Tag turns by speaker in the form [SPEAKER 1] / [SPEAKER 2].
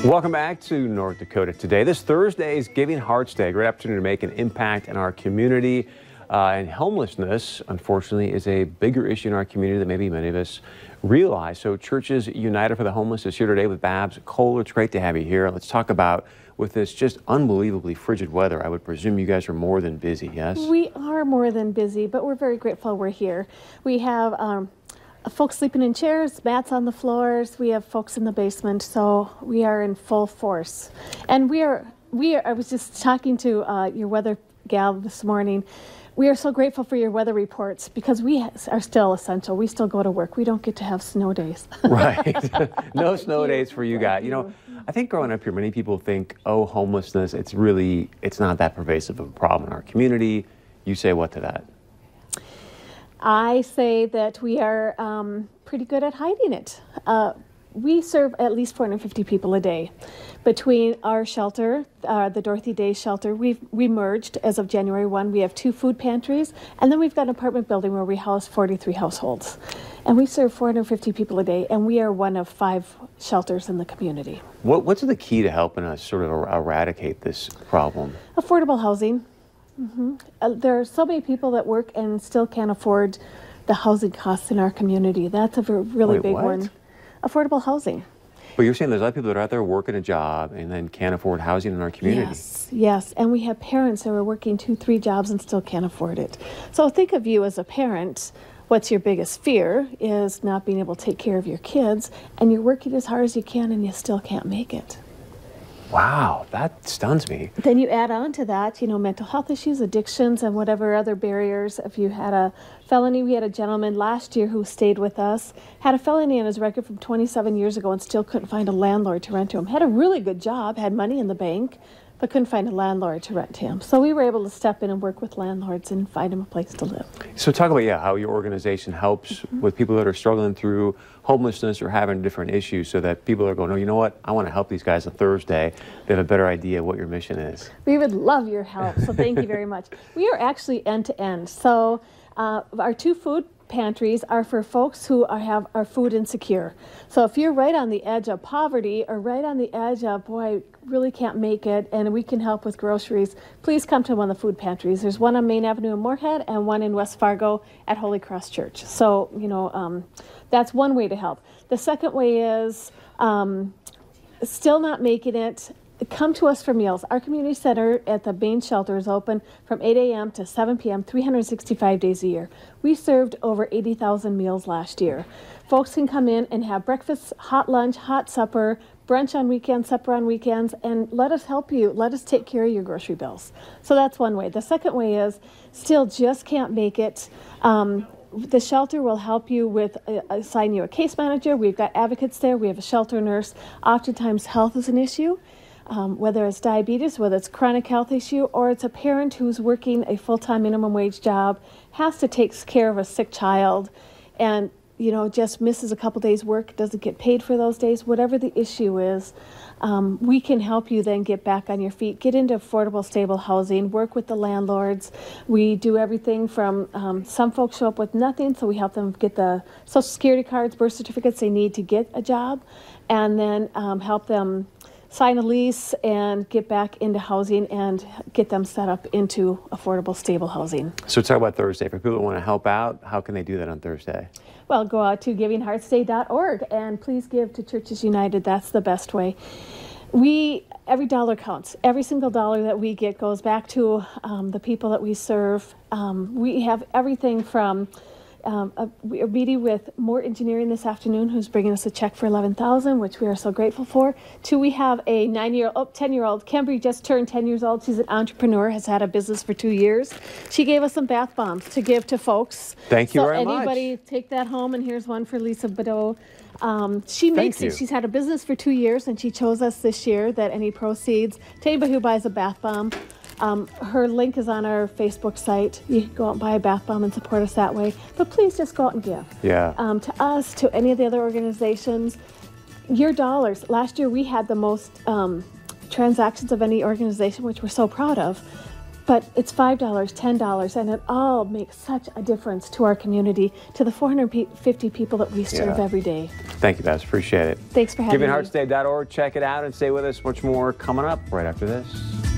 [SPEAKER 1] Welcome back to North Dakota Today. This Thursday is Giving Hearts Day. Great opportunity to make an impact in our community. And homelessness, unfortunately, is a bigger issue in our community than maybe many of us realize. So Churches United for the Homeless is here today with Babs Kohler. It's great to have you here. Let's talk about, with this just unbelievably frigid weather, I would presume you guys are more than busy, yes?
[SPEAKER 2] We are more than busy, but we're very grateful we're here. We have folks sleeping in chairs, mats on the floors. We have folks in the basement, so we are in full force. And I was just talking to your weather gal this morning. We are so grateful for your weather reports because we are still essential. We still go to work. We don't get to have snow days.
[SPEAKER 1] Right. No snow days for you guys. You know, I think growing up here, many people think, oh, homelessness, it's not that pervasive of a problem in our community. You say what to that?
[SPEAKER 2] I say that we are pretty good at hiding it. We serve at least 450 people a day. Between our shelter, the Dorothy Day shelter, we merged as of January 1. We have 2 food pantries, and then we've got an apartment building where we house 43 households. And we serve 450 people a day, and we are one of 5 shelters in the community.
[SPEAKER 1] What's the key to helping us sort of eradicate this problem?
[SPEAKER 2] Affordable housing. There are so many people that work and still can't afford the housing costs in our community. That's a really big one. Affordable housing.
[SPEAKER 1] But you're saying there's a lot of people that are out there working a job and then can't afford housing in our community.
[SPEAKER 2] Yes. And we have parents who are working 2, 3 jobs and still can't afford it. So think of you as a parent. What's your biggest fear is not being able to take care of your kids, and you're working as hard as you can and you still can't make it.
[SPEAKER 1] Wow, that stuns me.
[SPEAKER 2] Then you add on to that, you know, mental health issues, addictions, and whatever other barriers. If you had a felony, we had a gentleman last year who stayed with us, had a felony on his record from 27 years ago and still couldn't find a landlord to rent to him. Had a really good job, had money in the bank, but couldn't find a landlord to rent to him. So we were able to step in and work with landlords and find him a place to live. So
[SPEAKER 1] talk about, how your organization helps with people that are struggling through homelessness or having different issues, so that people are going, oh, you know what, I want to help these guys on Thursday. They have a better idea what your mission is.
[SPEAKER 2] We would love your help, so thank you very much. We are actually end-to-end. So our 2 food pantries are for folks who are food insecure. So if you're right on the edge of poverty or right on the edge of, boy, really can't make it, and we can help with groceries, please come to one of the food pantries. There's one on Main Avenue in Moorhead and one in West Fargo at Holy Cross Church. So, that's one way to help. The second way is still not making it, come to us for meals. Our community center at the main shelter is open from 8 a.m. to 7 p.m. 365 days a year. We served over 80,000 meals last year. Folks can come in and have breakfast, hot lunch, hot supper, brunch on weekends, supper on weekends, and let us help you. Let us take care of your grocery bills. So that's one way. The second way is still just can't make it. The shelter will help you with assign you a case manager. We've got advocates there. We have a shelter nurse. Oftentimes health is an issue. Whether it's diabetes, whether it's chronic health issue, or it's a parent who's working a full-time minimum wage job, has to take care of a sick child, and just misses a couple days work, doesn't get paid for those days, whatever the issue is, we can help you then get back on your feet, get into affordable, stable housing, work with the landlords. We do everything from, some folks show up with nothing, so we help them get the Social Security cards, birth certificates they need to get a job, and then help them sign a lease and get back into housing and get them set up into affordable, stable housing. So
[SPEAKER 1] talk about Thursday. For people who want to help out, how can they do that on Thursday?
[SPEAKER 2] Well, go out to givingheartsday.org and please give to Churches United. That's the best way. Every dollar counts. Every single dollar that we get goes back to the people that we serve. We have everything from we're meeting with More Engineering this afternoon, who's bringing us a check for $11,000, which we are so grateful for. We have a 10-year-old. Kembry just turned 10 years old. She's an entrepreneur, has had a business for 2 years. She gave us some bath bombs to give to folks.
[SPEAKER 1] Thank you very much.
[SPEAKER 2] Anybody take that home, and here's one for Lisa Badeau. She makes it. She's had a business for 2 years, and she chose us this year that any proceeds to anybody who buys a bath bomb. Her link is on our Facebook site. You can go out and buy a bath bomb and support us that way. But please just go out and give. To us, to any of the other organizations. Your dollars. Last year we had the most transactions of any organization, which we're so proud of. But it's $5, $10, and it all makes such a difference to our community, to the 450 people that we serve every day.
[SPEAKER 1] Thank you, Bess. Appreciate it.
[SPEAKER 2] Thanks for having me.
[SPEAKER 1] GivingHeartsDay.org. Check it out and stay with us. Much more coming up right after this.